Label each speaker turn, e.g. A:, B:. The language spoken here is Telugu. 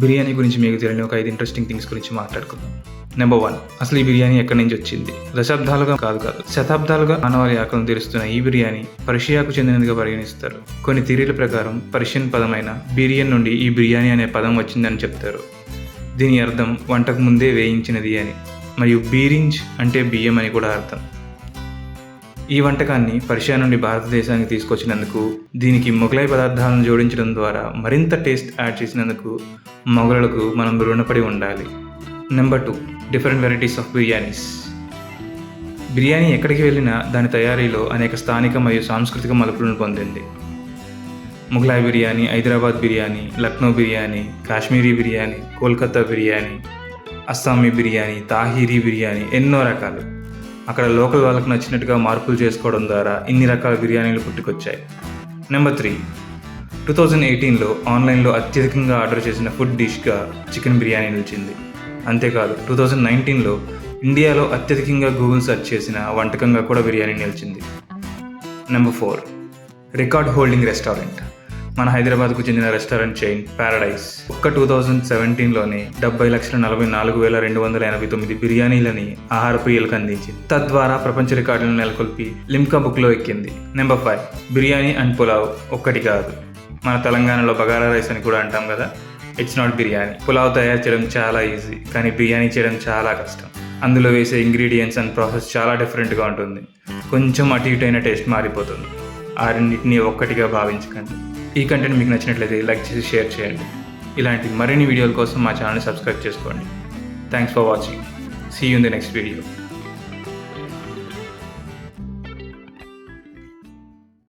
A: బిర్యానీ గురించి మీకు తెలియని ఒక 5 ఇంట్రెస్టింగ్ థింగ్స్ గురించి మాట్లాడుకుందాం. నెంబర్ 1, అసలు ఈ బిర్యానీ ఎక్కడి నుంచి వచ్చింది? దశాబ్దాలుగా కాదు శతాబ్దాలుగా మానవాళి ఆకలిని తీరుస్తున్న ఈ బిర్యానీ పర్షియాకు చెందినదిగా పరిగణిస్తారు. కొన్ని థియరీల ప్రకారం పర్షియన్ పదమైన బిరియన్ నుండి ఈ బిర్యానీ అనే పదం వచ్చిందని చెప్తారు. దీని అర్థం వంటకు ముందే వేయించినది అని, మరియు బీరింజ్ అంటే బియ్యం అని కూడా అర్థం. ఈ వంటకాన్ని పర్షియా నుండి భారతదేశానికి తీసుకొచ్చినందుకు, దీనికి మొఘలై పదార్థాలను జోడించడం ద్వారా మరింత టేస్ట్ యాడ్ చేసినందుకు మొఘలులకు మనం రుణపడి ఉండాలి. Number 2, different varieties of biryanis. Biryani ఎక్కడికి వెళ్ళినా దాని తయారీలో అనేక స్థానిక మరియు సాంస్కృతిక మలుపులను పొందింది. మొఘలాయ్ బిర్యానీ, హైదరాబాద్ బిర్యానీ, లక్నో బిర్యానీ, కాశ్మీరీ బిర్యానీ, కోల్కతా బిర్యానీ, అస్సామీ బిర్యానీ, తాహీరీ బిర్యానీ, ఎన్నో రకాలు. అక్కడ లోకల్ వాళ్ళకు నచ్చినట్టుగా మార్పులు చేసుకోవడం ద్వారా ఇన్ని రకాల బిర్యానీలు పుట్టుకొచ్చాయి. నెంబర్ 3, 2018లో ఆన్లైన్లో అత్యధికంగా ఆర్డర్ చేసిన ఫుడ్ డిష్గా చికెన్ బిర్యానీ నిలిచింది. అంతేకాదు 2019లో ఇండియాలో అత్యధికంగా గూగుల్ సెర్చ్ చేసిన వంటకంగా కూడా బిర్యానీ నిలిచింది. Number 4, record holding restaurant. మన హైదరాబాద్కు చెందిన రెస్టారెంట్ చైన్ ప్యారడైస్ 2017లోనే 70,44,289 బిర్యానీలని ఆహార ప్రియులకు అందించింది. తద్వారా ప్రపంచ రికార్డులను నెలకొల్పి లిమ్కా బుక్లో ఎక్కింది. నెంబర్ 5, బిర్యానీ అండ్ పులావ్ ఒక్కటి కాదు. మన తెలంగాణలో బగారా రైస్ అని కూడా అంటాం కదా. It's not biryani. పులావ్ తయారు చేయడం చాలా ఈజీ, కానీ బిర్యానీ చేయడం చాలా కష్టం. అందులో వేసే ఇంగ్రీడియంట్స్ అండ్ ప్రాసెస్ చాలా డిఫరెంట్గా ఉంటుంది. కొంచెం అటు ఇటు అయిన టేస్ట్ మారిపోతుంది. ఆ రెండింటినీ ఒక్కటిగా భావించకండి. ఈ కంటెంట్ మీకు నచ్చినట్లయితే లైక్ చేసి షేర్ చేయండి. ఇలాంటి మరిన్ని వీడియోల కోసం మా ఛానల్ని సబ్స్క్రైబ్ చేసుకోండి. Thanks for watching. See you in the next video.